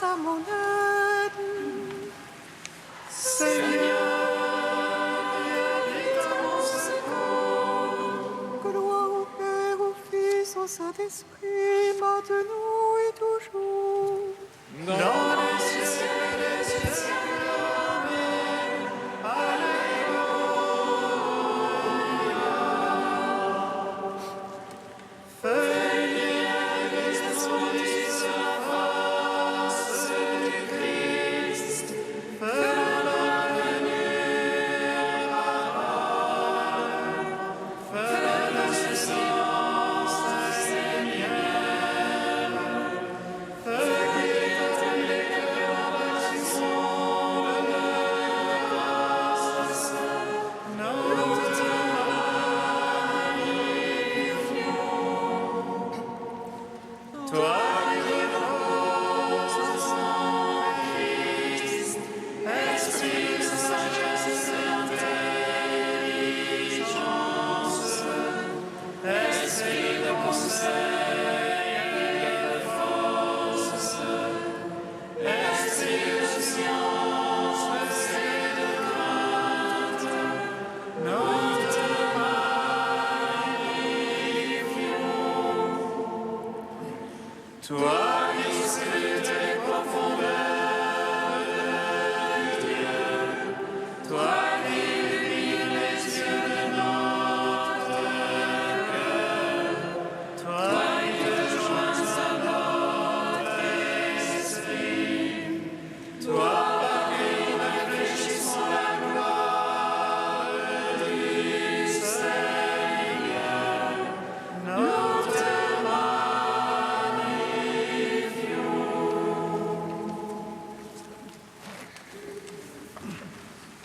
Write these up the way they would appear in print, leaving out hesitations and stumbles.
à mon aide. Seigneur, viens vite à mon secours. Gloire au Père, au Fils, au Saint-Esprit, maintenant et toujours. Dans les cieux, les siècles. Amen. Alléluia. Veuillez descendre sur la face du Christ. Fais la venue à l'heure. Fais le silence, Seigneur. Veuillez les cœurs qui sont de grâce. Notre magnifions. Toi qui reposes en Christ, esprit de sagesse et d'intelligence, esprit de conseil et de force, esprit de science et de crainte, nous te magnifions. Toi qui scrutes les profondeurs de Dieu, toi qui illumines les yeux de notre cœur, toi qui te joins à notre esprit, toi par qui nous réfléchissons la gloire du Seigneur, nous te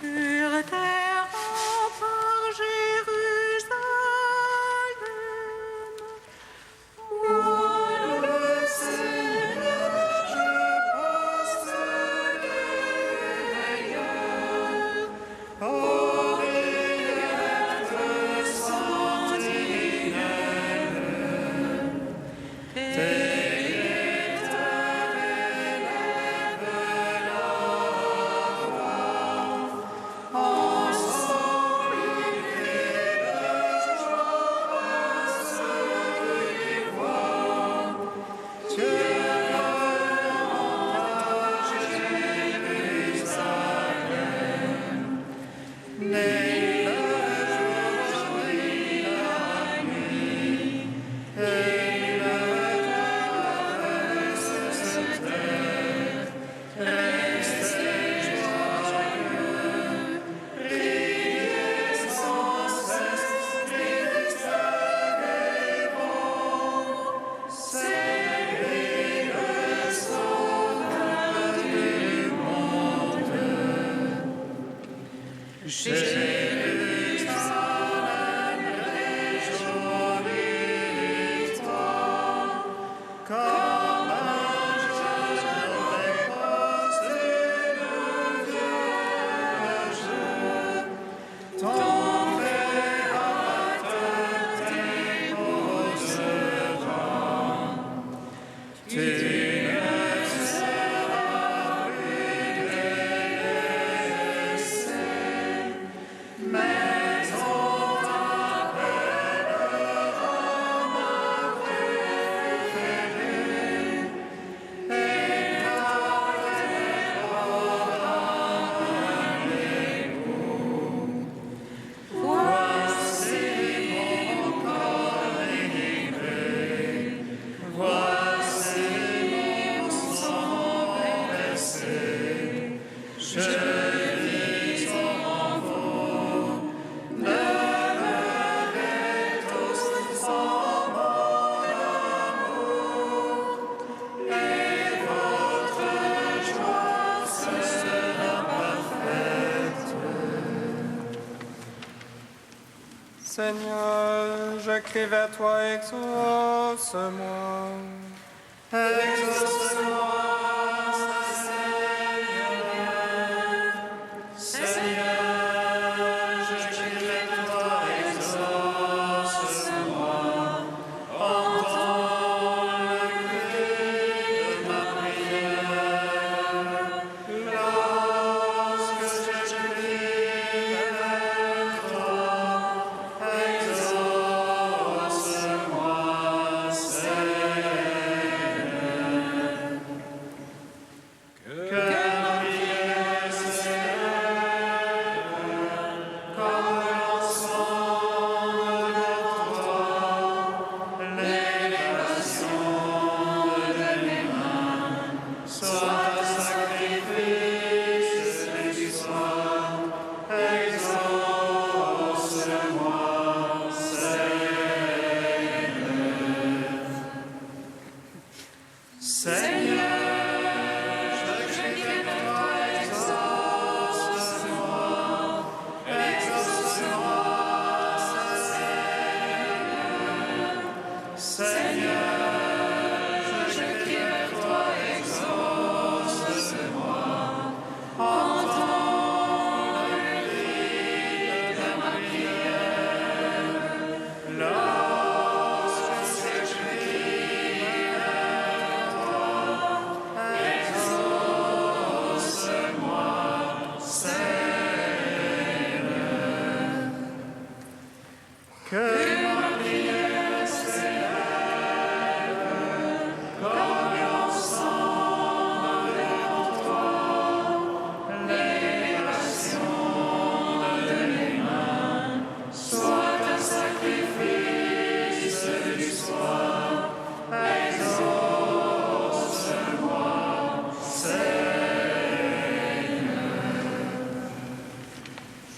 Sur terre, par Jérusalem, moi le Seigneur, je passe les veilleurs, oreillettes sentinelles, tes guetteurs élèvent la voix. Ensemble, ils crient de joie à ce qu'ils voient. Dieu monte à Jérusalem. Né le jour, jouit la nuit, et le cœur sur cette terre. Restez joyeux. Priez sans cesse, Christ est bon, c'est lui le sauveur du monde. Jérusalem, réjouis-toi, comme un jeune précoce d'une vierge. Ton Créateur t'épousera. Tu ne seras plus délaissé, mais on t'appellera ma préférée, et t'appellera un époux. Voici mon corps livré, voici mon sang versé. Je vis en vous, demeurez tous en mon amour, et votre joie sera parfaite. Seigneur, je crie vers toi, exauce-moi. Exauce-moi, Seigneur. Seigneur, je crie vers toi, exauce-moi. Entends le cri de ma prière.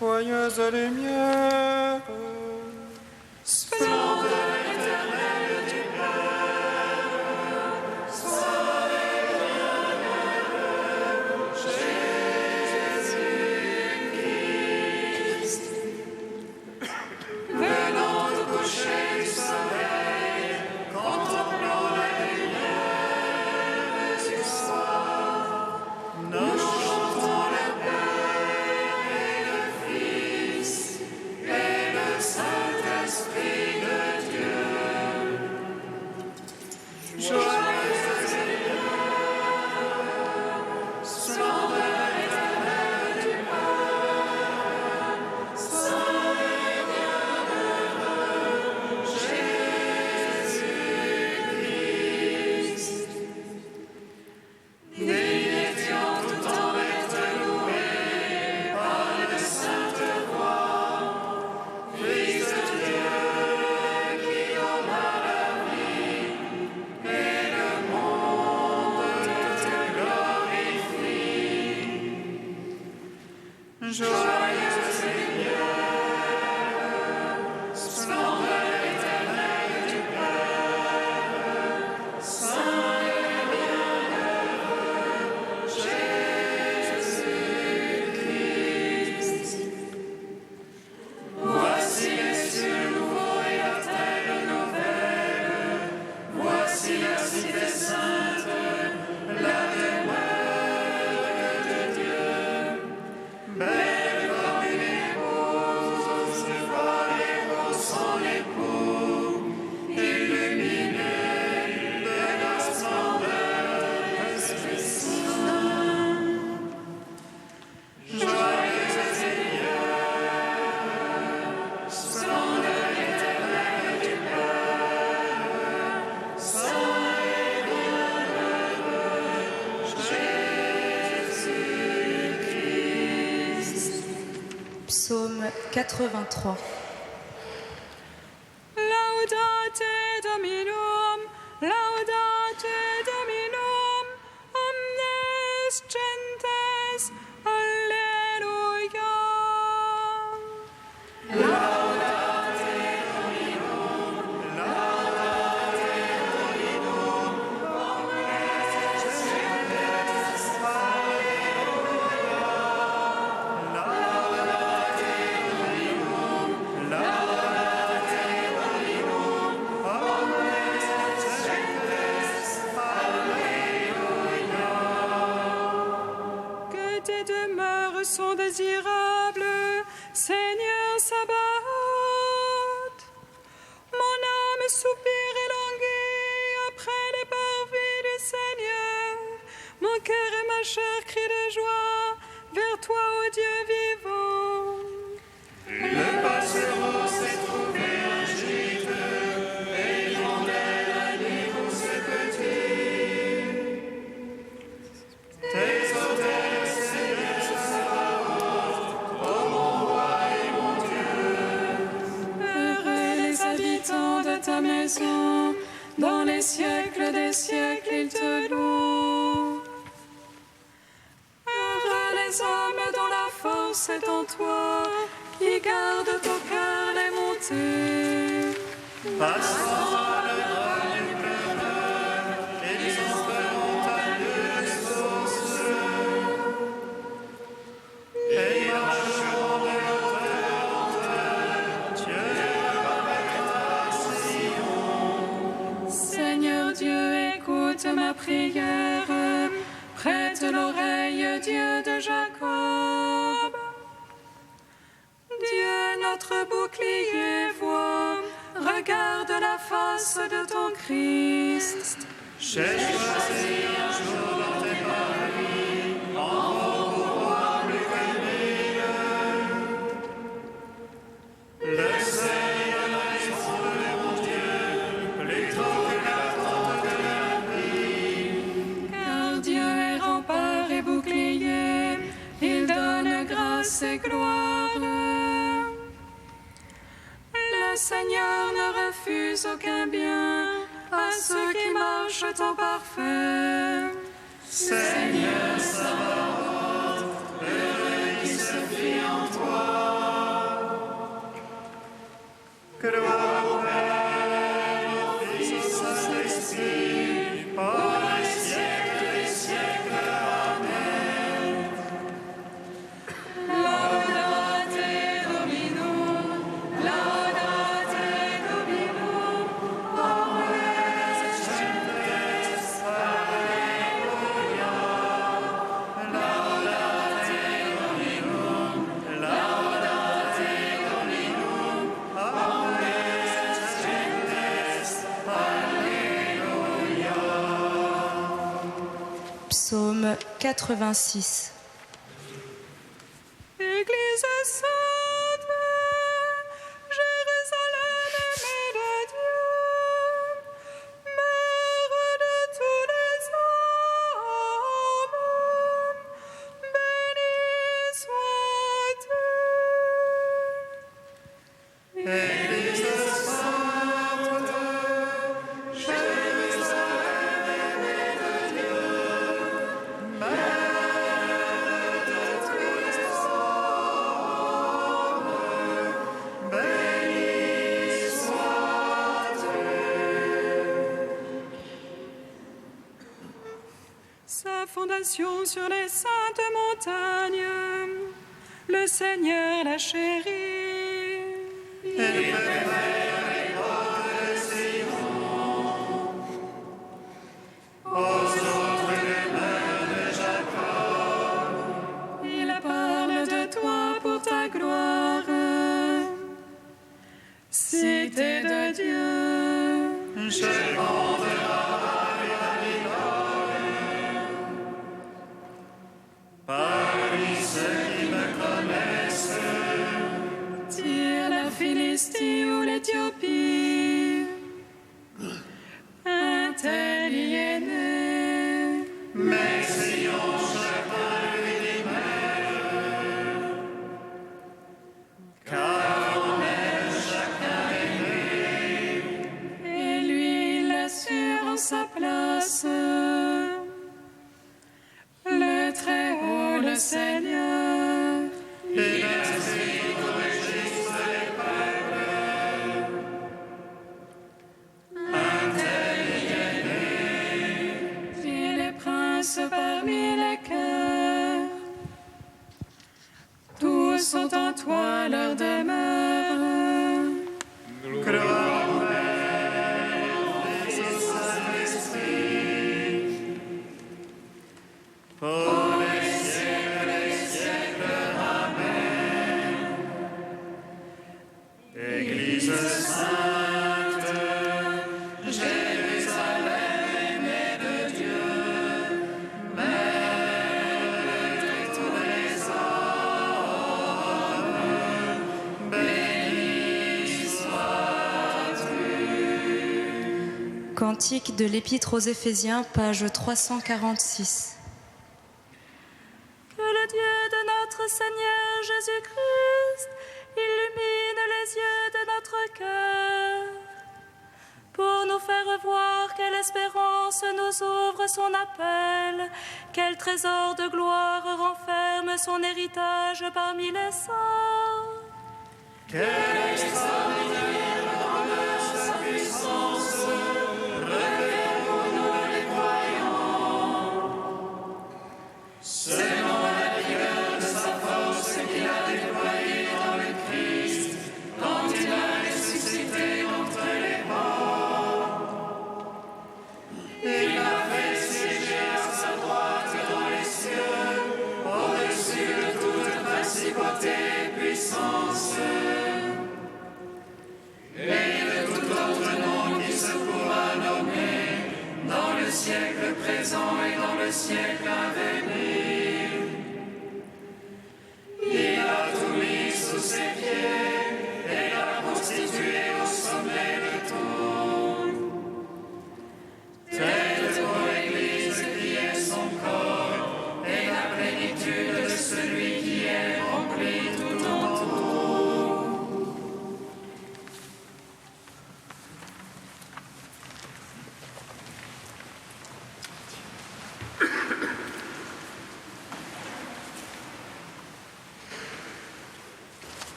Joyeuse lumière, splendeur éternelle du Père, sois Jésus-Christ, venant au coucher du soleil, contemplant la lumière du soir, nous chantons le Père et le Fils et le Saint-Esprit de Dieu. Joyeuse lumière, splendeur éternelle du Père, saint et bienheureux Jésus-Christ. Digne-t-il tout temps d'être loué par de saintes voix, Fils de Dieu qui donna la vie et le monde te glorifie. Joyeuse lumière, splendeur éternelle du Père, saint et bienheureux Jésus-Christ. Voici les cieux nouveaux et la terre nouvelle. Voici la cité sainte, la demeure de Dieu. Belle comme une épouse, voilée pour son époux, illuminée de la splendeur de l'Esprit Saint. Joyeuse lumière, splendeur éternelle du Père, saint et bienheureux Jésus-Christ. Psaume 83. Laudate Dominum, laudate Dominum, omnes gentes, alleluia. Laudate Dominum, laudate Dominum, omnes gentes, alleluia. Laudate Dominum, laudate Dominum, omnes gentes, alleluia. Que tes demeures sont désirables, Seigneur Sabaoth. Mon âme soupire et languit après les parvis du Seigneur. Mon cœur et ma chair crient de joie vers toi, ô Dieu vivant. Le passereau s'est trouvé un gîte, et l'hirondelle un nid pour ses petits. Tes autels, Seigneur Sabaoth, ô mon roi et mon Dieu. Heureux les habitants de ta maison, dans les siècles des siècles ils te louent. Heureux les hommes dont la force est en toi, qui gardent au cœur les montées. Passant le bras du pleureur, et les enfants écoute ma prière, prête l'oreille, Dieu de Jacob. Dieu, notre bouclier, vois, regarde la face de ton Christ. J'ai choisi un jour dans tes paris, en vos pouvoirs plus que mille. Le Seigneur est mon Dieu, plutôt que la tente de la vie. Car Dieu est rempart et bouclier, il donne grâce et gloire. Le Seigneur ne refuse aucun bien à ceux qui marchent en parfait. Seigneur Sabaoth, heureux qui se fie en toi. Gloire au Père, au Fils, au Saint-Esprit, pour les siècles des siècles. Amen. Laudate Dominum, laudate Dominum, Psaume 86. Église sainte, Jérusalem aimée de Dieu, mère de tous les hommes, béni sois-tu. Église sainte, Jérusalem aimée de Dieu, mère de tous les hommes, béni sois-tu. Sa fondation sur les saintes montagnes, le Seigneur l'a chérie. Il parle de toi pour ta gloire, cité de Dieu. Je rendrai parmi ceux qui me connaissent. Tire la Philistie ou l'Éthiopie, un tel y est né. Mais Sion, chacun lui dit mère, car en elle chacun est né. Et lui, il assure en sa place. Le Très-Haut, le Seigneur, Il inscrit au registre des peuples. Un tel y est né. il est prince parmi les cœurs. Tous sont en toi leur demeure. Gloire au Père, au Fils, au Saint-Esprit. Pour les siècles des siècles. Amen. Église sainte, Jérusalem aimée de Dieu, mère de tous les hommes, béni sois-tu. Cantique de l'Épître aux Éphésiens, page 346. Que le Dieu de notre Seigneur Jésus-Christ illumine les yeux de notre cœur pour nous faire voir quelle espérance nous ouvre son appel, quel trésor de gloire renferme son héritage parmi les saints. Quelle extraordinaire grandeur sa puissance, révélons-nous les croyants. Selon la vigueur de sa force qu'il a déployée dans le Christ, quand il l'a ressuscité d'entre les morts. Il l'a siècle présent et dans le siècle à venir. Il a tout mis sous ses pieds et l'a constitué au sommet de tout. Tel pour l'Église qui est son corps et la plénitude de celui qui est rempli tout en tout.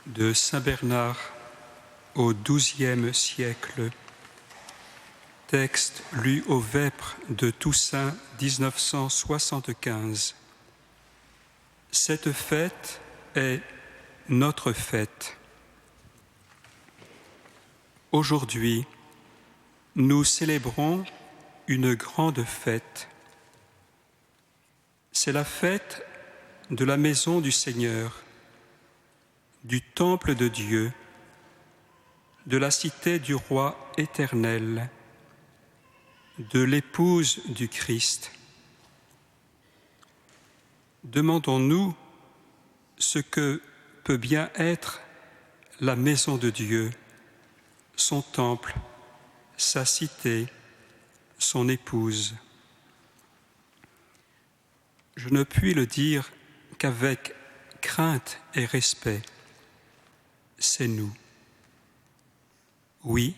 De Saint Bernard au XIIe siècle. Texte lu au Vêpres de Toussaint 1975. Cette fête est notre fête. Aujourd'hui, nous célébrons une grande fête. C'est la fête de la maison du Seigneur, du temple de Dieu, de la cité du roi éternel, de l'épouse du Christ. Demandons-nous ce que peut bien être la maison de Dieu, son temple, sa cité, son épouse. Je ne puis le dire qu'avec crainte et respect. C'est nous. Oui,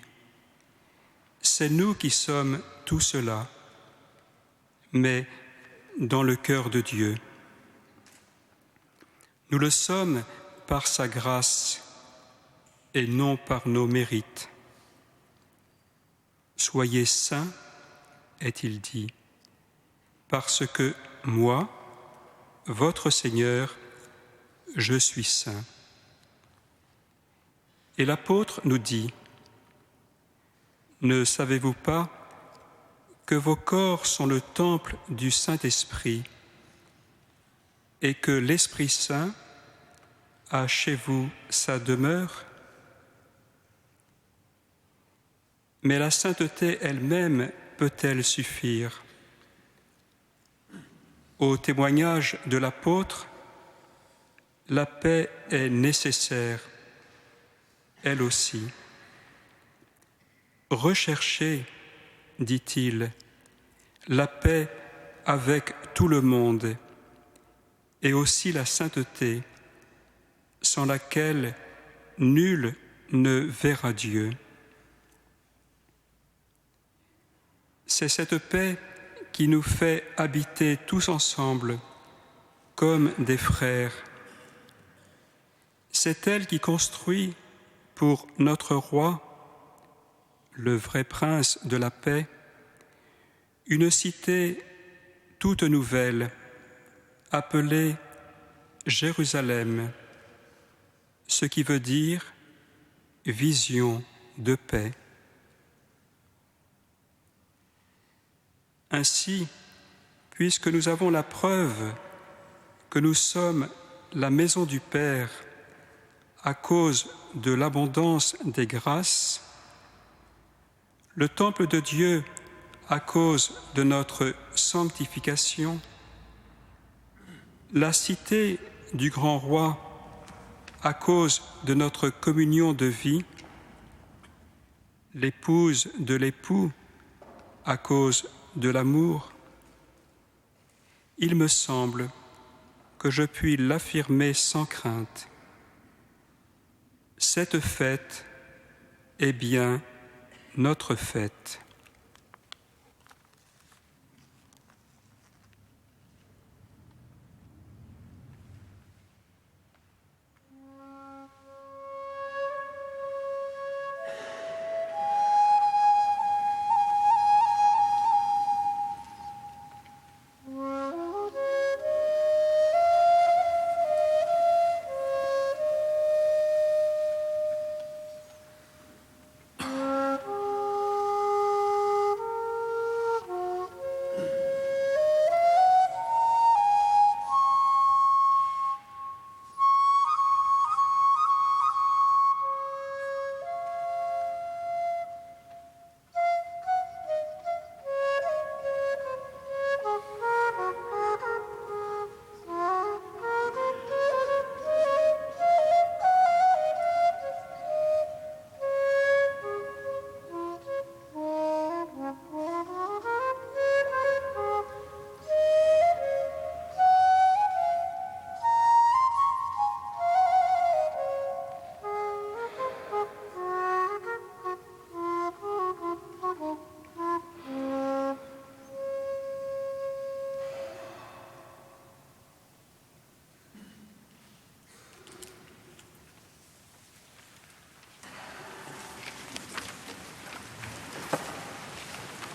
c'est nous qui sommes tout cela, mais dans le cœur de Dieu. Nous le sommes par sa grâce et non par nos mérites. Soyez saints, est-il dit, parce que moi, votre Seigneur, je suis saint. Et l'apôtre nous dit, ne savez-vous pas que vos corps sont le temple du Saint-Esprit et que l'Esprit Saint a chez vous sa demeure? Mais la sainteté elle-même peut-elle suffire? Au témoignage de l'apôtre, la paix est nécessaire, elle aussi. Recherchez, dit-il, la paix avec tout le monde et aussi la sainteté, sans laquelle nul ne verra Dieu. C'est cette paix qui nous fait habiter tous ensemble comme des frères. C'est elle qui construit pour notre roi, le vrai prince de la paix, une cité toute nouvelle, appelée Jérusalem, ce qui veut dire vision de paix. Ainsi, puisque nous avons la preuve que nous sommes la maison du Père à cause de l'abondance des grâces, le temple de Dieu à cause de notre sanctification, la cité du grand roi à cause de notre communion de vie, l'épouse de l'époux à cause de l'amour, il me semble que je puis l'affirmer sans crainte. Cette fête est bien notre fête.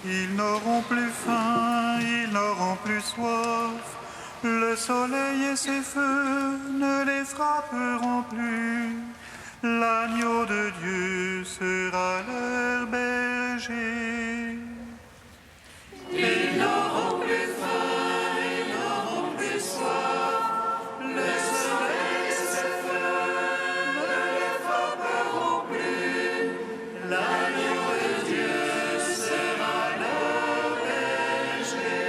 Ils n'auront plus faim, ils n'auront plus soif. Le soleil et ses feux ne les frapperont plus. L'agneau de Dieu sera leur berger. Ils n'auront plus faim, ils n'auront plus soif. Le soleil et ses feux ne les frapperont plus. L'agneau de Dieu sera leur berger.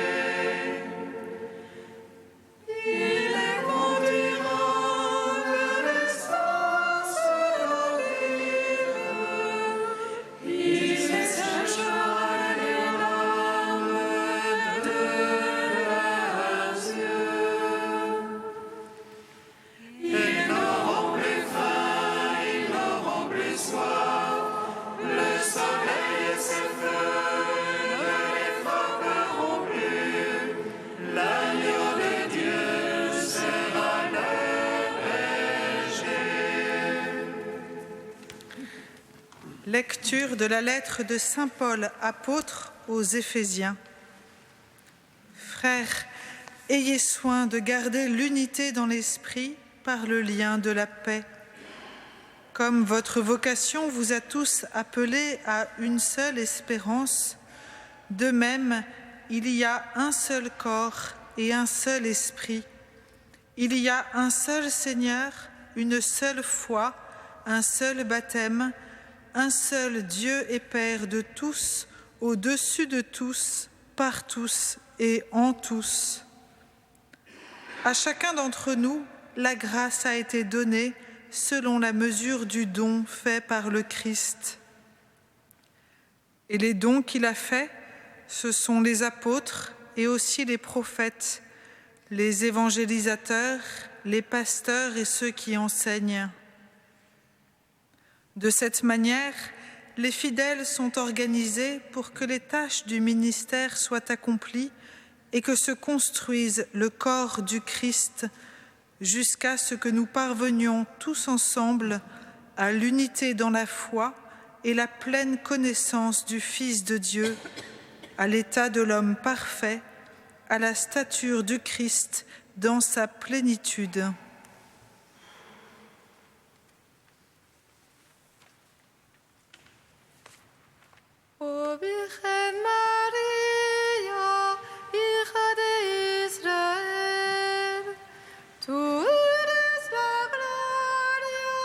Il les conduira vers l'essence de la vie. Il séchera les larmes de leurs yeux. Ils n'auront plus faim, ils n'auront plus soif. Le soleil et ses feux ne les frapperont plus. L'agneau de Dieu sera leur berger. Lecture de la lettre de saint Paul, apôtre aux Éphésiens. Frères, ayez soin de garder l'unité dans l'esprit par le lien de la paix. Comme votre vocation vous a tous appelés à une seule espérance, de même, il y a un seul corps et un seul esprit. Il y a un seul Seigneur, une seule foi, un seul baptême, un seul Dieu et Père de tous, au-dessus de tous, par tous et en tous. À chacun d'entre nous, la grâce a été donnée selon la mesure du don fait par le Christ. Et les dons qu'il a faits, ce sont les apôtres et aussi les prophètes, les évangélisateurs, les pasteurs et ceux qui enseignent. De cette manière, les fidèles sont organisés pour que les tâches du ministère soient accomplies et que se construise le corps du Christ jusqu'à ce que nous parvenions tous ensemble à l'unité dans la foi et la pleine connaissance du Fils de Dieu, à l'état de l'homme parfait, à la stature du Christ dans sa plénitude. Ô Virgen María, hija de Israel, tú eres la gloria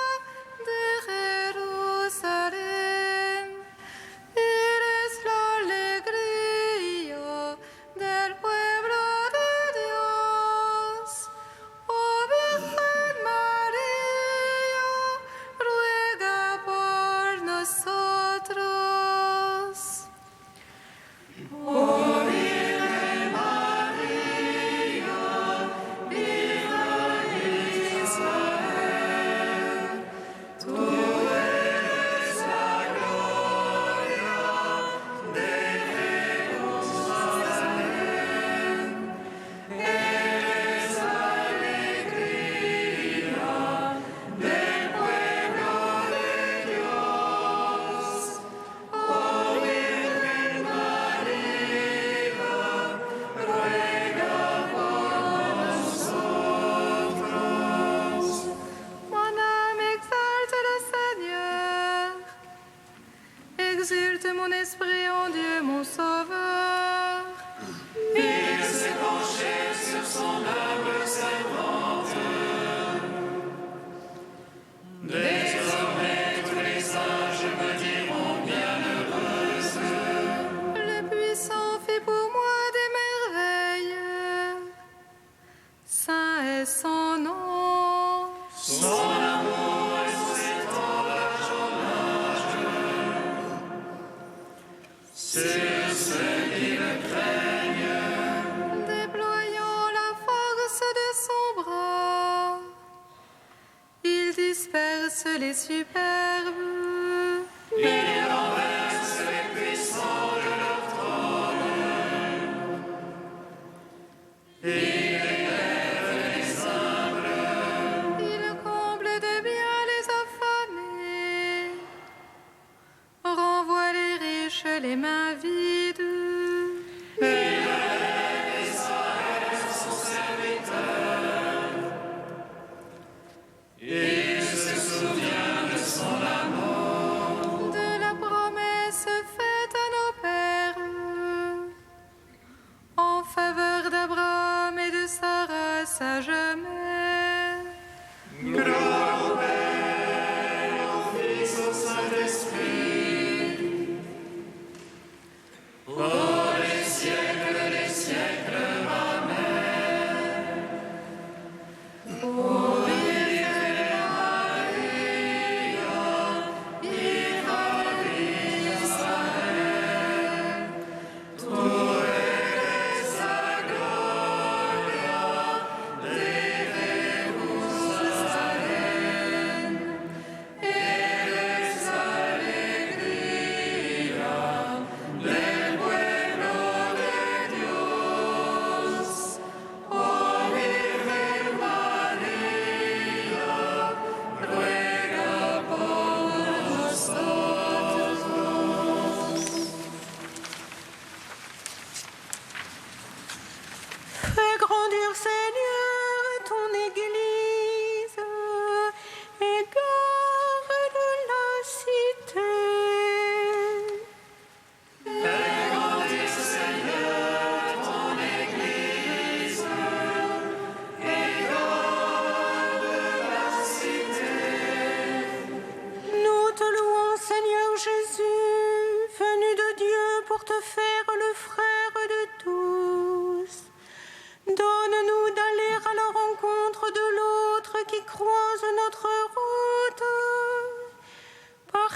de Jerusalén, eres la alegría del pueblo de Dios. Oh Virgen María, ruega por nosotros. Exulte mon esprit en Dieu, mon Sauveur. Il s'est penché sur son humble servante. Désormais, tous les anges me diront bienheureuse. Le puissant fit pour moi des merveilles. Saint est son nom. Son amour s'étend d'âge en âge. Sur ceux qui le craignent. Déployant la force de son bras, il disperse les superbes. Il renverse les puissants de leur trône. Il élève les humbles. Il comble de bien les affamés, renvoie les riches les mains vides.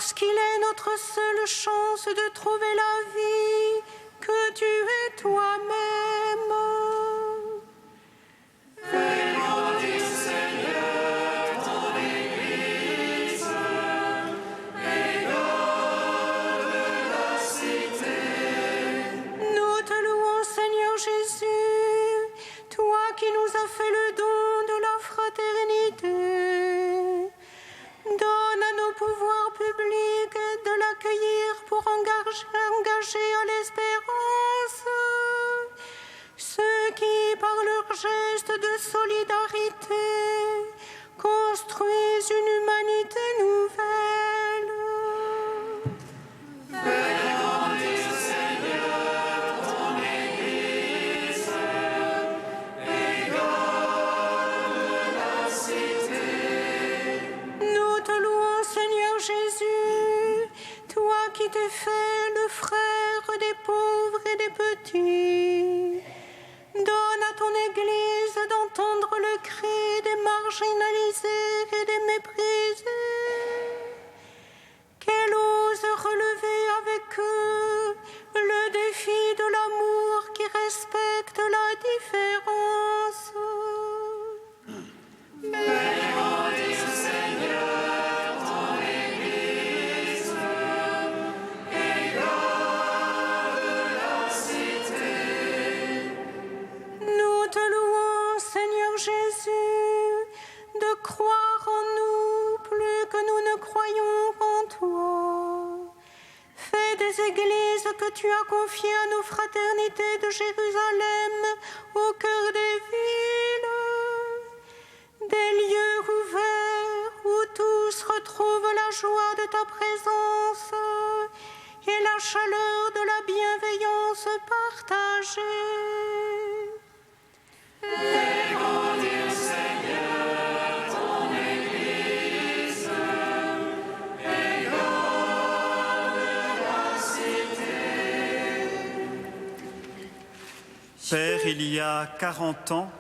parce qu'il est notre seule chance de trouver la vie que tu es toi-même. Engager à l'espérance ceux qui, par leur geste de solidarité, construisent une humanité nouvelle. Fais grandir, Seigneur, ton Église et garde la cité. Nous te louons, Seigneur Jésus, toi qui t'es fait le frère des pauvres et des petits. Donne à ton Église d'entendre le cri des marginalisés et des méprisés. Qu'elle ose relever avec eux le défi de l'amour qui respecte la différence. Fais grandir, Seigneur, ton Église et garde la cité. Nous te louons, Seigneur Jésus, de croire en nous plus que nous ne croyons en toi. Fais des églises que tu as confiées à nos fraternités de Jérusalem au cœur des villes, des lieux ouverts où tous retrouvent la joie de ta présence et la chaleur de la bienveillance partagée. Fais grandir, Seigneur, ton Église et garde la cité. Père, il y a 40 ans,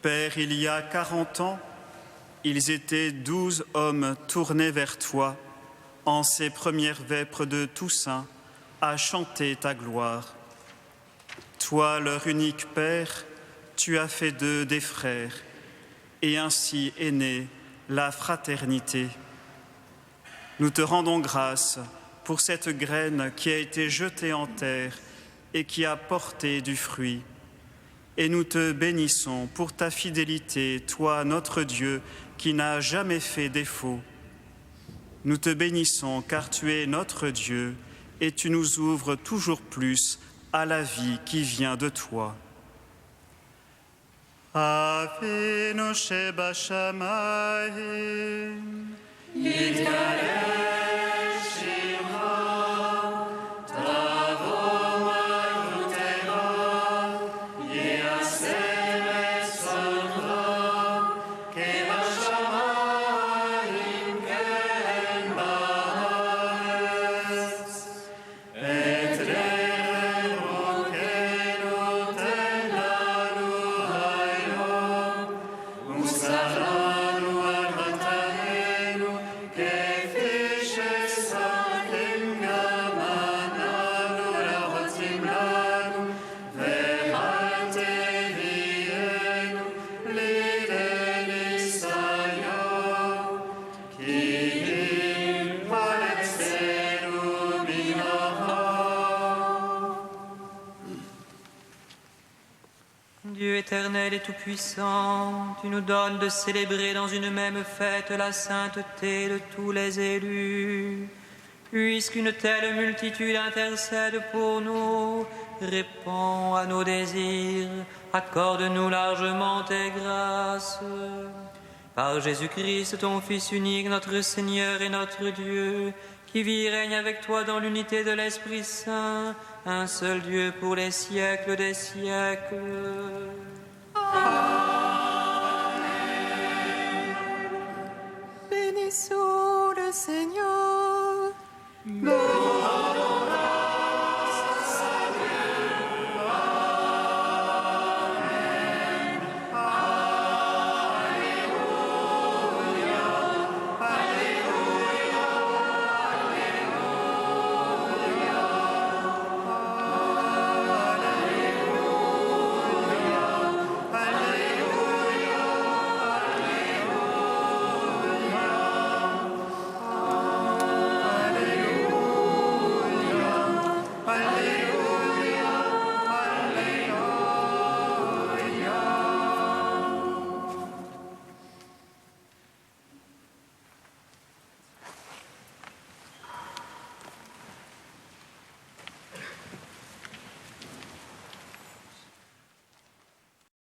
Père, il y a 40 ans, ils étaient 12 hommes tournés vers toi en ces premières vêpres de Toussaint à chanter ta gloire. Toi, leur unique Père, tu as fait d'eux des frères, et ainsi est née la fraternité. Nous te rendons grâce pour cette graine qui a été jetée en terre et qui a porté du fruit. Et nous te bénissons pour ta fidélité, toi, notre Dieu, qui n'a jamais fait défaut. Nous te bénissons car tu es notre Dieu et tu nous ouvres toujours plus à la vie qui vient de toi. Avinu shebashamayim, Dieu éternel et tout-puissant, tu nous donnes de célébrer dans une même fête la sainteté de tous les élus. Puisqu'une telle multitude intercède pour nous, réponds à nos désirs, accorde-nous largement tes grâces. Par Jésus-Christ, ton Fils unique, notre Seigneur et notre Dieu, qui vit et règne avec toi dans l'unité de l'Esprit Saint, un seul Dieu pour les siècles des siècles. Amen. Bénissons le Seigneur.